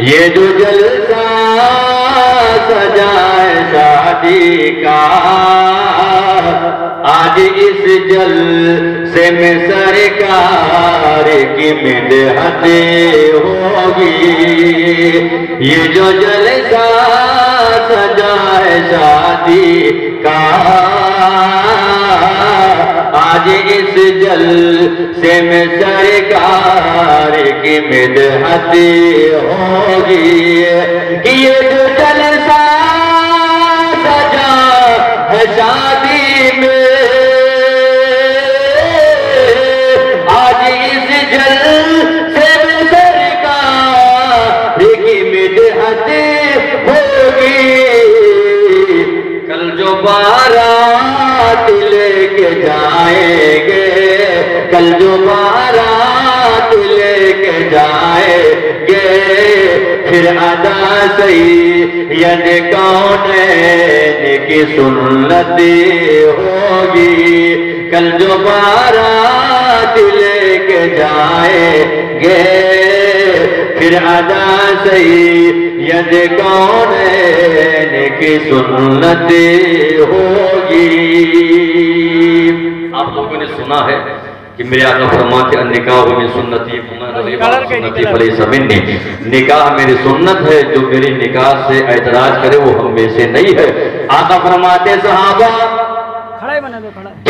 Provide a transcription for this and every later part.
یہ جو جلسہ سجائے شادی کا، آج اس جلسے میں سرکار کی مدحت ہوگی۔ یہ جو جلسہ سجائے شادی کا، آج اس جلسے میں سرکار کی مدحت ہوگی۔ یہ جو جلسہ سجا ہے شادی میں، آج اس جلسے میں سرکار کی مدحت ہوگی۔ کل جو بارات لے کے جائیں گے، کل جو بارات لے کے جائیں گے، پھر ادا سید کونین کی سنت ہوگی۔ کل جو بارات لے کے جائیں گے، پھر ادا سید کونین کی سنت ہوگی۔ آپ لوگوں نے سنا ہے کہ میرے آقا فرماتے ہیں نکاح من سنتی سنتی فلیس منی، نکاح میری سنت ہے، جو میری نکاح سے اعتراض کرے وہ ہم میں سے نہیں ہے۔ آقا فرماتے ہیں صحابہ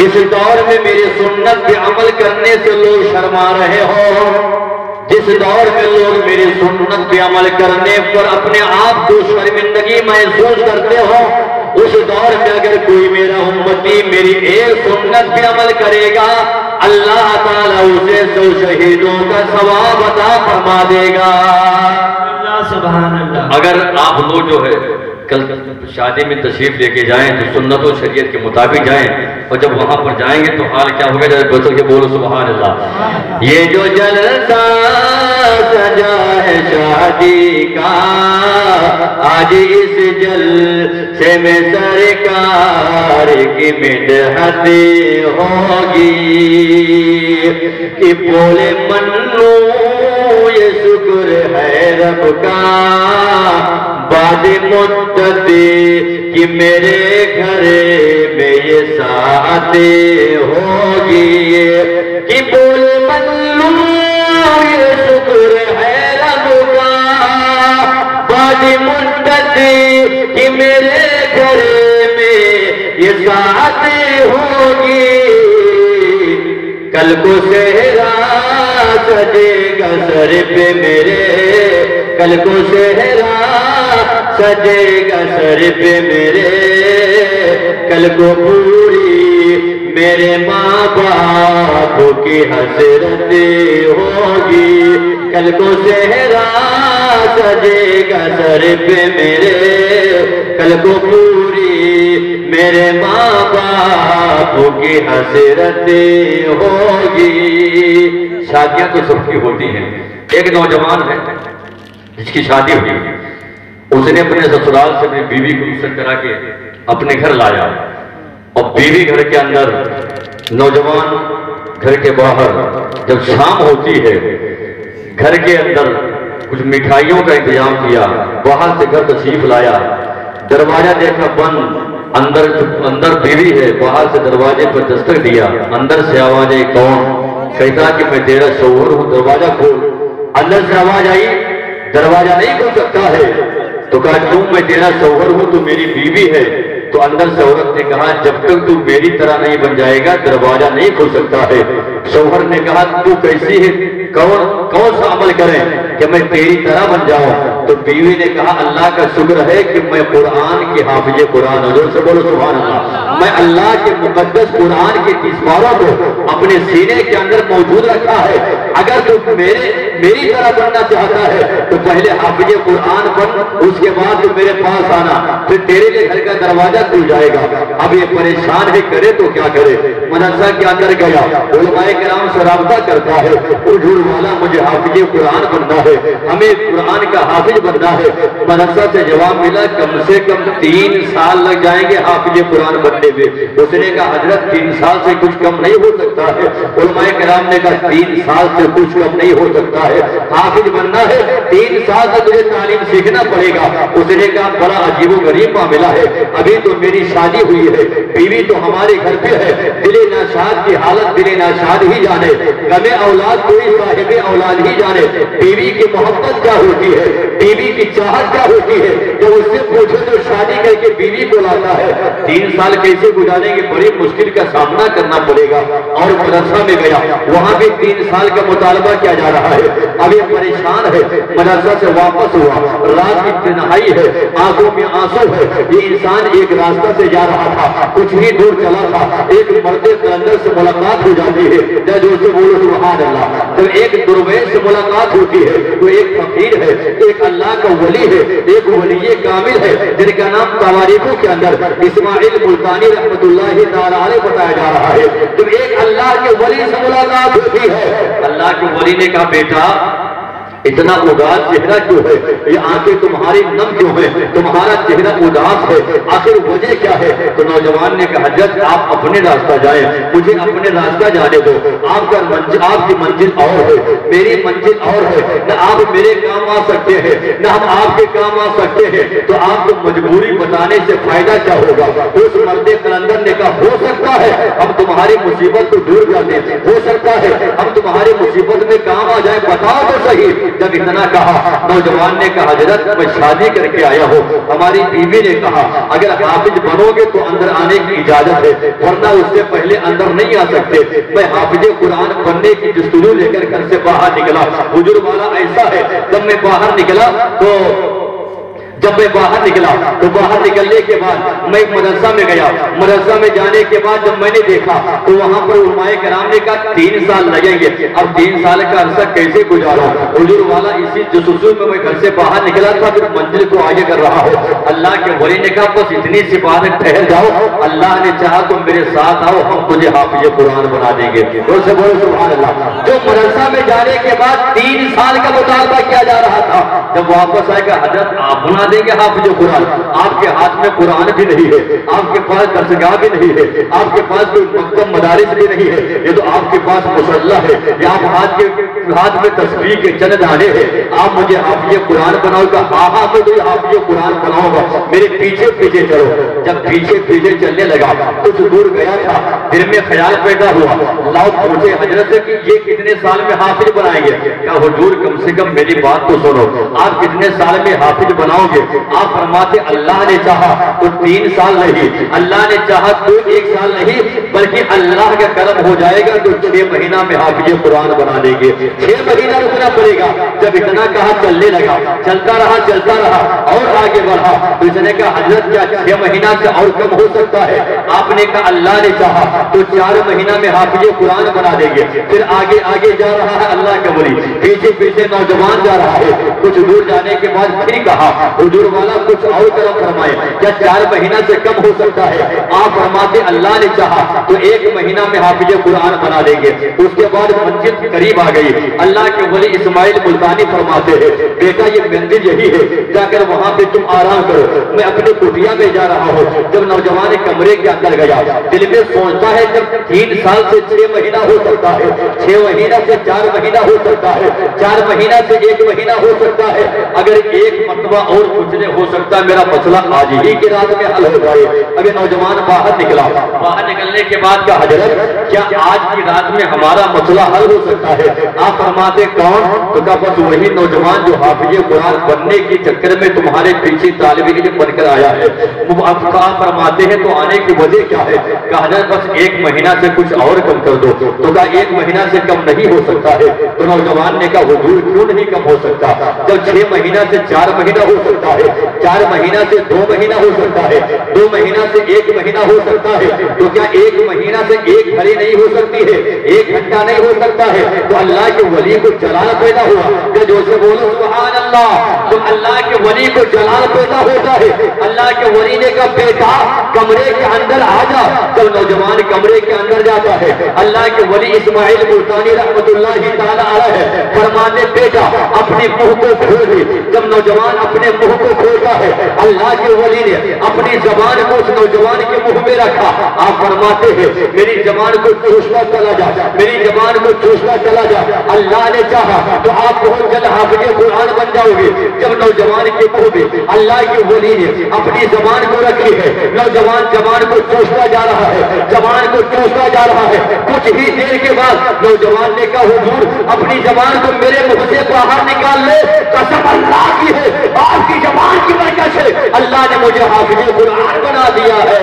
اس دور میں میری سنت پہ عمل کرنے سے لوگ شرما رہے ہو، جس دور میں لوگ میری سنت پہ عمل کرنے پر اپنے آپ کو شرمندگی محسوس کرتے ہو، اس دور میں اگر کوئی میرا امتی میری ایک سنت پہ عمل کرے گا، اللہ تعالیٰ اسے 100 شہیدوں کا ثواب عطا فرما دے گا۔ سبحان اللہ۔ اگر آپ لوگ جو ہے کل شادی میں تشریف لے کے جائیں تو سنت و شریعت کے مطابق جائیں، اور جب وہاں پر جائیں گے تو حال کیا ہوگا، جب بچوں کے بولو سبحان اللہ۔ یہ جو جلسہ سجا ہے شادی کا، آج اس جلسے میں سرکار کی مدحت ہوگی۔ کہ بولے منو یہ شکر ہے رب کا، بعد مدت کہ میرے گھر میں یہ ساعت ہوگی۔ کہ بولے منو یہ شکر ہے رب کا، بعد مدت کہ میرے گھر میں یہ ساعت ہوگی۔ کل کو صحرا سجے گا سر پہ میرے، کل کو صحرا سجے گا سر پہ میرے، کل کو پوری میرے ماں باپ کی حسرت ہوگی۔ کل کو صحرا سجے گا سر پہ میرے، کل کو پوری میرے ماں باپ کی حسرت ہوگی۔ شادیاں تو سب کی ہوتی ہیں، ایک نوجوان ہے جس کی شادی ہوئی، اس نے اپنے سسرال سے اپنی بیوی کو رخصت کرا کے اپنے گھر لایا، اور بیوی گھر کے اندر، نوجوان گھر کے باہر جب شام ہوتی ہے، گھر کے اندر کچھ مٹھائیوں کا انتظام کیا، باہر سے گھر تشریف لایا، دروازہ دیکھا بند، اندر بیوی ہے، باہر سے دروازے پر دستک دیا، اندر سے آواز آئی کون؟ کہتا کہ میں تیرا شوہر ہوں، دروازہ کھول۔ اندر سے آواز آئی دروازہ نہیں کھل سکتا ہے، تو کہا کیوں؟ میں تیرا شوہر ہوں، تو میری بیوی ہے۔ تو اندر سے عورت نے کہا جب تک تو میری طرح نہیں بن جائے گا دروازہ نہیں کھل سکتا ہے۔ شوہر نے کہا تو کیسی ہے، کون سا عمل کریں کہ میں تیری طرح بن جاؤں؟ تو بیوی نے کہا اللہ کا شکر ہے کہ میں قرآن کی حافظ قرآن ہوں، سے بولو سبحان اللہ۔ میں اللہ کے مقدس قرآن کی 30 پاروں کو اپنے سینے کے اندر موجود رکھا ہے۔ اگر تو میری طرح بننا چاہتا ہے تو پہلے حافظ قرآن بن، اس کے بعد تو میرے پاس آنا، پھر تیرے لیے گھر کا دروازہ کھل جائے گا۔ اب یہ پریشان ہے، کرے تو کیا کرے؟ مدرسہ کے اندر گیا، علماء کرام سے رابطہ کرتا ہے، حضور والا مجھے حافظ قرآن بننا ہے، ہمیں قرآن کا حافظ بننا ہے۔ مدرسہ سے جواب ملا کم سے کم 3 سال لگ جائیں گے حافظ قرآن بننے میں اس نے کہا حضرت 3 سال سے کچھ کم نہیں ہو سکتا ہے۔ علماء کرام نے کہا 3 سال سے کچھ کم نہیں ہو سکتا ہے، حافظ بننا ہے 3 سال سے تجھے تعلیم سیکھنا پڑے گا۔ اس نے کہا بڑا عجیب و غریب معاملہ ہے، ابھی تو میری شادی ہوئی ہے، بیوی تو ہمارے گھر پہ ہے، دل ناشاد کی حالت دل ناشاد ہی جانے، غم اولاد کوئی صاحب اولاد ہی جانے، بیوی کی محبت کیا ہوتی ہے، بیوی کی چاہت کیا ہوتی ہے، جب اس سے پوچھو تو شادی کر کے بیوی کو لاتا ہے 3 سال کیسے گزاریں گے، بڑی مشکل کا سامنا کرنا پڑے گا۔ اور مدرسہ میں گیا، وہاں بھی 3 سال کا مطالبہ کیا جا رہا ہے، ابھی پریشان ہے، مدرسہ سے واپس ہوا، رات کی تنہائی ہے، آنکھوں میں آنسو ہے، یہ انسان ایک راستہ سے جا رہا تھا، کچھ ہی دور چلا تھا، ایک مرد قلندر سے ملاقات ہو جاتی ہے، جب اسے بولو سبحان اللہ، جب ایک درویش سے ملاقات ہوتی ہے تو ایک فقیر ہے، ایک اللہ کا ولی ہے، ایک ولی کامل ہے جن کا نام تواریخوں کے اندر اسماعیل ملتانی رحمت اللہ تعالی علیہ بتایا جا رہا ہے۔ جب ایک اللہ کے ولی سے ملاقات ہوتی ہے، اللہ کے ولی نے کہا بیٹا اتنا اداس چہرہ کیوں ہے، یہ آنکھیں تمہاری نم کیوں ہے، تمہارا چہرہ اداس ہے، آخر وجہ کیا ہے؟ تو نوجوان نے کہا حضرت آپ اپنے راستہ جائیں، مجھے اپنے راستہ جانے دو، آپ کی منزل اور ہے، میری منزل اور ہے، نہ آپ میرے کام آ سکتے ہیں نہ ہم آپ کے کام آ سکتے ہیں، تو آپ کو مجبوری بتانے سے فائدہ کیا ہوگا؟ اس مرد قلندر نے کہا ہو سکتا ہے ہم تمہاری مصیبت کو دور کر دیں، ہو سکتا ہے ہم تمہاری مصیبت میں کام آ جائیں، بتاؤ تو صحیح۔ جب اتنا کہا نوجوان نے کہا حضرت میں شادی کر کے آیا ہوں، ہماری بیوی نے کہا اگر حافظ بنو گے تو اندر آنے کی اجازت ہے، ورنہ اس سے پہلے اندر نہیں آ سکتے۔ میں حافظ قرآن بننے کی جستجو لے کر گھر سے باہر نکلا، حضور والا ایسا ہے جب میں باہر نکلا تو باہر نکلنے کے بعد میں ایک مدرسہ میں گیا، مدرسہ میں جانے کے بعد جب میں نے دیکھا تو وہاں پر علماء کرام نے کہا 3 سال لگیں گے، اب 3 سال کا عرصہ کیسے گزارا؟ حضور والا اسی جستجو میں گھر سے باہر نکلا تھا، پھر منزل کو آگے کر رہا ہوں، اللہ کے ولی نے کہا بس اتنی سی بات ٹھہر جاؤ، اللہ نے چاہا تم میرے ساتھ آؤ، ہم تجھے حافظ قرآن بنا دیں گے۔ سے بولو سبحان اللہ۔ جو مدرسہ میں جانے کے بعد 3 سال کا مطالبہ کیا جا رہا تھا، جب واپس آئے گا حضرت آپ بنا دیں گے حافظ قرآن، آپ کے ہاتھ میں قرآن بھی نہیں ہے، آپ کے پاس درسگاہ بھی نہیں ہے، آپ کے پاس کوئی مکتب مدارس بھی نہیں ہے، یہ تو آپ کے پاس مصلی ہے، یا آپ ہاتھ میں تسبیح کے چند دانے ہیں، آپ مجھے حافظ قرآن بناؤ گا؟ ہاں میں تو حافظ قرآن بناؤں گا، میرے پیچھے پیچھے چلو۔ جب پیچھے چلنے لگا کچھ دور گیا تھا، دل میں خیال پیدا ہوا، لاؤ پوچھے حضرت سے کہ یہ کتنے سال میں حافظ بنائیں گے؟ کہا حضور کم سے کم میری بات تو سنو، آپ کتنے سال میں حافظ بناؤ گے؟ آپ فرماتے اللہ نے چاہا تو 3 سال نہیں، اللہ نے چاہا تو 1 سال نہیں، بلکہ اللہ کا کرم ہو جائے گا تو 6 مہینہ میں حافظ قرآن بنا دیں گے۔ 6 مہینہ رکنا پڑے گا۔ جب اتنا کہا چلنے لگا، چلتا رہا اور آگے بڑھا تو اس نے کہا حضرت کیا 6 مہینہ سے اور کم ہو سکتا ہے؟ آپ نے کہا اللہ نے چاہا تو 4 مہینہ میں حافظ قرآن بنا دیں گے۔ پھر آگے جا رہا ہے اللہ کا ولی، پیچھے نوجوان جا رہا ہے، کچھ دور جانے کے بعد پھر کہا حضور والا کچھ اور کرم فرمائے، کیا 4 مہینہ سے کم ہو سکتا ہے؟ آپ فرماتے اللہ نے چاہا تو 1 مہینہ میں حافظ قرآن بنا دیں گے۔ اس کے بعد منزل قریب آ گئی، اللہ کے ولی اسماعیل ملتانی فرماتے ہیں بیٹا یہ منزل یہی ہے، جا کر وہاں پہ تم آرام کرو، میں اپنے کٹیا میں جا رہا ہوں۔ جب نوجوان کمرے کے اندر گیا، دل میں سوچتا ہے جب 3 سال سے 6 مہینہ ہو سکتا ہے، 6 مہینہ سے 4 مہینہ ہو سکتا ہے، 4 مہینہ سے 1 مہینہ ہو سکتا ہے، اگر ایک مرتبہ اور پوچھنے ہو سکتا ہے میرا مسئلہ آج ہی کی رات میں حل ہو جائے۔ ابھی نوجوان باہر نکلا، باہر نکلنے کے بعد کہا حضرت کیا آج کی رات میں ہمارا مسئلہ حل ہو سکتا ہے؟ آپ فرماتے کون؟ تو کہا بس وہی نوجوان جو حافظ قرآن بننے کی چکر میں تمہارے پیچھے طالب علم بن کر آیا ہے۔ آپ فرماتے ہیں تو آنے کی وجہ کیا ہے؟ کہا حضرت بس 1 مہینہ سے کچھ اور کم کر دو۔ تو کہا 1 مہینہ سے کم نہیں ہو سکتا ہے۔ تو نوجوان نے کہا حضور کیوں نہیں کم ہو سکتا؟ جب 6 مہینہ سے 4 مہینہ ہو سکتا ہے، 4 مہینہ سے 2 مہینہ ہو سکتا ہے، 2 مہینہ سے 1 مہینہ ہو سکتا ہے، تو کیا 1 مہینہ سے 1 گھڑی نہیں ہو سکتی ہے، 1 گھنٹہ نہیں ہو سکتا ہے؟ تو اللہ کے ولی کو جلال پیدا ہوا کہ جو سے بولو سبحان اللہ، تو اللہ کے ولی کو جلال پیدا ہوتا ہے۔ اللہ کے ولی نے کہا بیٹا کمرے کے اندر آ جا۔ جب نوجوان کمرے کے اندر جاتا ہے، اللہ کے ولی اسماعیل ملتانی رحمت اللہ تعالی علیہ فرماتے بیٹا اپنے منہ کو کھول۔ جب نوجوان اپنے منہ کو کھولتا ہے اللہ کے ولی نے اپنی زبان کو اس نوجوان کے منہ میں رکھا. آپ فرماتے ہیں میری زبان کو چوستا چلا جا, میری زبان کو چوستا چلا جا. اللہ نے چاہا تو آپ بہت جلد حافظ قرآن بن جاؤ گے. جب نوجوان کے منہ میں اللہ کے ولی نے اپنی زبان کو رکھی ہے, نوجوان زبان کو چوستا جا رہا ہے, زبان کو چوستا جا رہا ہے. کچھ ہی دیر کے بعد نوجوان نے کہا حضور اپنی زبان کو میرے منہ سے باہر نکال لے, قسم اللہ کی ہے آپ کی زبان کی وجہ سے اللہ نے مجھے حافظ قرآن بنا دیا ہے.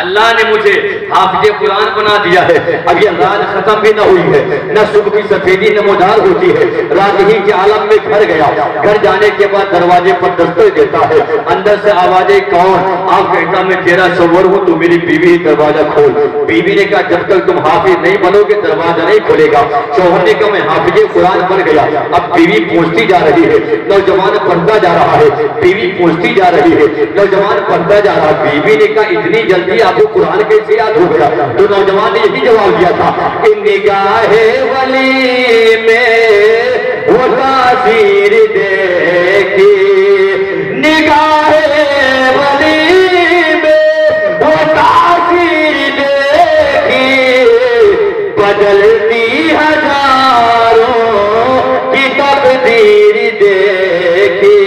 اللہ نے مجھے حافظ قرآن بنا دیا ہے. اب یہ رات ختم بھی نہ ہوئی ہے, نہ صبح کی سفیدی نمودار ہوتی ہے. رات ہی کے عالم میں گھر گیا. گھر جانے کے بعد دروازے پر دستک دیتا ہے. اندر سے آوازیں کون؟ آپ کہتا میں تیرا شوہر ہوں, تو میری بیوی دروازہ کھول. بیوی نے کہا جب تک تم حافظ نہیں بنو گے دروازہ نہیں کھلے گا. شوہر نے کہا میں حافظ قرآن بن گیا. اب بیوی پوچھتی جا رہی ہے, نوجوان پڑھتا جا رہا ہے. بیوی پوچھتی جا رہی ہے, نوجوان پڑھتا جا رہا ہے. بیوی نے کہا اتنی جلدی آپ کو قرآن کیسے یاد ہو گیا؟ تو نوجوان نے یہی جواب دیا تھا کہ نگاہ ولی میں وہ تاثیر دیکھی, نگاہ ولی میں وہ تاثیر دیکھی, بدلتی ہزاروں کی تقدیر دیکھی,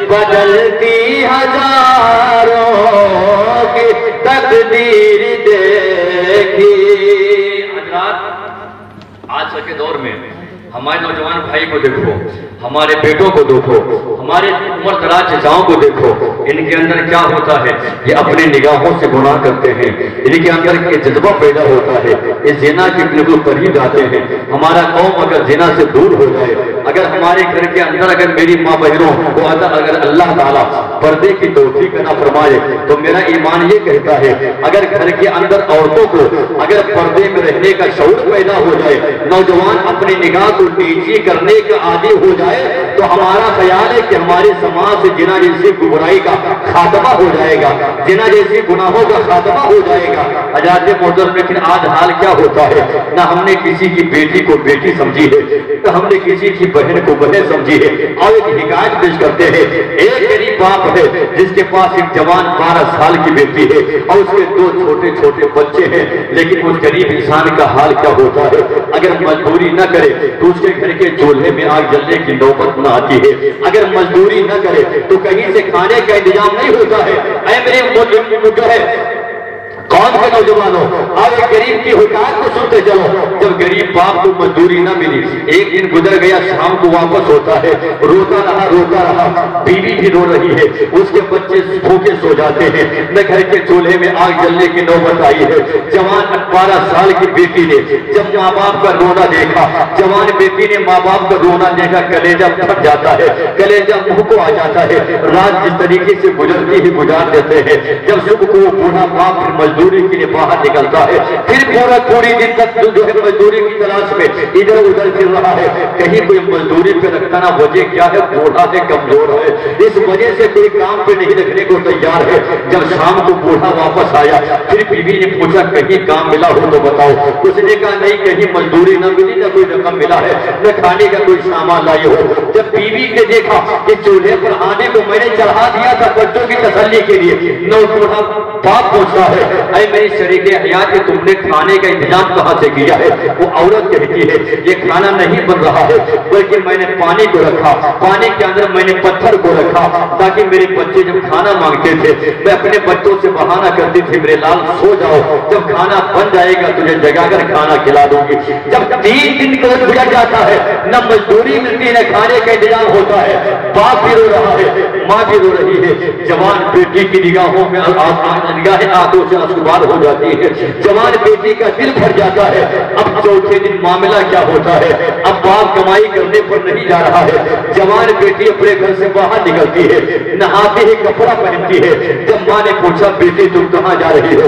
بدلتی ہزاروں تقدیر دیکھی. حضرات آج کے دور میں ہمارے نوجوان بھائی کو دیکھو, ہمارے بیٹوں کو دیکھو, ہمارے عمر دراز چچاؤں کو دیکھو, ان کے اندر کیا ہوتا ہے؟ یہ اپنی نگاہوں سے گناہ کرتے ہیں. ان کے اندر یہ جذبہ پیدا ہوتا ہے, یہ زنا کے بالکل قریب آتے ہیں. ہمارا قوم اگر زنا سے دور ہو جائے, اگر ہمارے گھر کے اندر اگر میری ماں بہنوں کو اگر اللہ تعالیٰ پردے کی توفیق نہ فرمائے تو میرا ایمان یہ کہتا ہے اگر گھر کے اندر عورتوں کو اگر پردے میں رہنے کا شعور پیدا ہو جائے, نوجوان اپنی نگاہ کو نیچی کرنے کا عادی ہو جائے, تو ہمارا خیال ہے کہ ہمارے سماج سے زنا جیسی برائی کا خاتمہ ہو جائے گا, زنا جیسی گناہوں کا خاتمہ ہو جائے گا. حضرات محترم, لیکن آج حال کیا ہوتا ہے, نہ ہم نے کسی کی بیٹی کو بیٹی سمجھی ہے, نہ ہم نے کسی کی بہن کو بہن سمجھی ہے. اور ایک حکایت پیش کرتے ہیں, ایک غریب باپ ہے جس کے پاس ایک جوان 12 سال کی بیٹی ہے اور اس کے 2 چھوٹے چھوٹے بچے ہیں. لیکن اس غریب انسان کا حال کیا ہوتا ہے, اگر مزدوری نہ کرے تو اس کے گھر کے چولہے میں آگ جلنے کی نوبت نہ آتی ہے. اگر مزدوری نہ کرے تو کہیں سے کھانے کا انتظام نہیں ہوتا ہے. اے میرے جو ہے قوم کے نوجوانوں, آپ ایک غریب کی حکایت کو سنتے چلو. جب غریب باپ کو مزدوری نہ ملی, ایک دن گزر گیا, شام کو واپس ہوتا ہے, روتا رہا, بیوی بھی رو رہی ہے, اس کے بچے بھوکے سو جاتے ہیں, نہ گھر کے چولہے میں آگ جلنے کی نوبت آئی ہے. جوان 12 سال کی بیٹی نے جب ماں باپ کا رونا دیکھا, جوان بیٹی نے ماں باپ کا رونا دیکھا, کلیجہ پھٹ جاتا ہے, کلیجہ منہ کو آ جاتا ہے. رات جس طریقے سے گزرتی ہی گزار دیتے ہیں. جب صبح کو بوڑھا باپ مزدوری کے لیے باہر نکلتا ہے, پھر پوری دن تک جو ہے مزدوری کی تلاش میں ادھر ادھر پھر رہا ہے. کہیں کوئی مزدوری پہ رکھتا نہ, وجہ کیا ہے, بوڑھا ہے, کمزور ہے, اس وجہ سے کوئی کام پہ نہیں رکھنے کو تیار ہے. جب شام کو بوڑھا واپس آیا, پھر بیوی نے پوچھا کہیں کام ملا ہو تو بتاؤ. اس نے کہا نہیں, کہیں مزدوری نہ ملی, نہ کوئی رقم ملا ہے, نہ کھانے کا کوئی سامان لائی ہو. جب بیوی نے دیکھا کہ چولہے پر آنے کو میں نے چڑھا دیا تھا بچوں کی تسلی کے لیے, نو بوڑھا باپ پوچھتا ہے اے میری شریک حیات کہ تم نے کھانے کا انتظام کہاں سے کیا ہے؟ وہ عورت کہتی ہے یہ کھانا نہیں بن رہا ہے, بلکہ میں نے پانی کو رکھا, پانی کے اندر میں نے پتھر کو رکھا تاکہ میرے بچے جب کھانا مانگتے تھے میں اپنے بچوں سے بہانہ کرتی تھی میرے لال سو جاؤ, جب کھانا بن جائے گا تجھے جگا کر کھانا کھلا دوں گی. جب 3 دن گزر جاتا ہے, نہ مزدوری ملتی نہ کھانے کا انتظام ہوتا ہے, باپ بھی رو رہا ہے, ماں بھی رو رہی ہے. جوان بیٹی کی نگاہوں میں نگاہیں آنکھوں سے آنسوبار ہو جاتی ہے, جوان بیٹی کا دل بھر جاتا ہے. اب چوتھے دن معاملہ کیا ہوتا ہے, اب باپ کمائی کرنے پر نہیں جا رہا ہے, جوان بیٹی اپنے گھر سے باہر نکلتی ہے, نہاتے ہی کپڑا پہنتی ہے. جب ماں نے پوچھا بیٹی تم کہاں جا رہی ہو,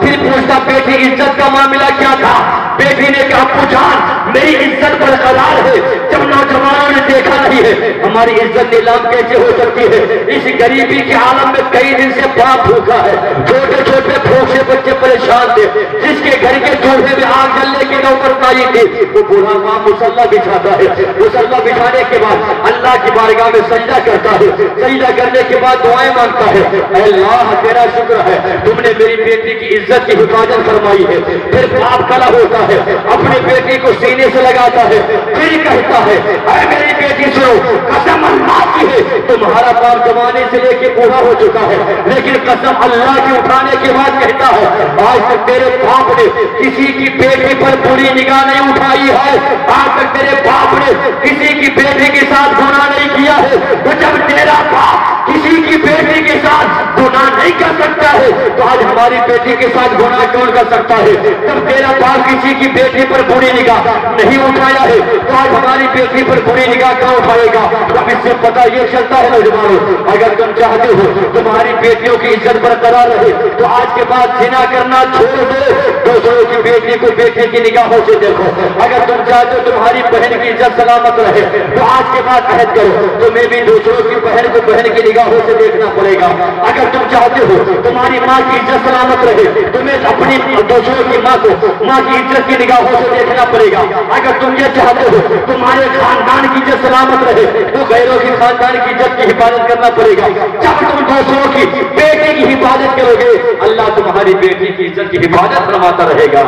پھر پوچھتا بیٹی عزت کا معاملہ کیا تھا؟ بیٹی نے کہا ابو جان میری عزت برقرار ہے، جب نوجوانوں نے دیکھا نہیں ہے ہماری عزت نیلام کیسے ہو سکتی ہے؟ اس غریبی کے عالم میں کئی دن سے باپ بھوکا ہے، چھوٹے چھوٹے بھوک سے بچے پریشان تھے، جس کے گھر کے چولہے میں آگ جلنے کی نوبت آئی تھی وہ بوڑھا ماں مصلی بچھاتا ہے، مصلی بچھانے کے بعد اللہ کی بارگاہ میں سجدہ کرتا ہے، سجدہ کرنے کے بعد دعائیں مانگتا ہے، اے اللہ تیرا شکر ہے تم نے میری بیٹی کی عزت کی حفاظت فرمائی ہے۔ پھر باپ کھڑا ہوتا ہے، اپنی بیٹی کو سینے سے لگاتا ہے، پھر کہتا ہے اے میری بیٹی سنو، قسم اللہ کی ہے تمہارا باپ زمانے سے لے کے بوڑھا ہو چکا ہے، لیکن قسم اللہ کی اٹھانے کے بعد کہتا ہے آج تک تیرے باپ نے کسی کی بیٹی پر بری نگاہ نہیں اٹھائی ہے، آج تک تیرے باپ نے کسی کی بیٹی کے ساتھ گناہ نہیں کیا ہے، تو جب تیرا باپ کسی کی بیٹی کے ساتھ گناہ نہیں کر سکتا ہے تو آج ہماری بیٹی کے ساتھ گناہ کون کر سکتا ہے؟ جب تیرا باپ کسی کی بیٹی پر بری نگاہ نہیں اٹھایا ہے تو آج ہماری بیٹی پر بری نگاہ کہاں اٹھائے گا؟ اب اس سے پتہ یہ چلتا ہے نوجوانوں، اگر تم چاہتے ہو تمہاری بیٹیوں کی عزت برقرار رہے تو آج کے بعد زنا کرنا چھوڑ دو، دوسروں کی بیٹی کو بیٹی کی نگاہوں سے دیکھو۔ اگر تم چاہتے ہو تمہاری بہن کی عزت سلامت رہے تو آج کے بعد عہد کرو تمہیں بھی دوسروں کی بہن کو بہن کی نگاہوں سے دیکھنا پڑے گا۔ اگر تم چاہتے ہو تمہاری ماں کی عزت سلامت رہے تمہیں اپنی دوسروں کی ماں کو ماں کی عزت کی نگاہوں سے دیکھنا پڑے گا۔ اگر تم یہ چاہتے ہو تمہارے خاندان کی عزت سلامت رہے تو غیروں کی خاندان کی عزت کی حفاظت کرنا پڑے گا۔ جب تم دوسروں کی بیٹی کی حفاظت کرو گے اللہ تمہاری بیٹی کی عزت کی حفاظت فرماتا رہے گا۔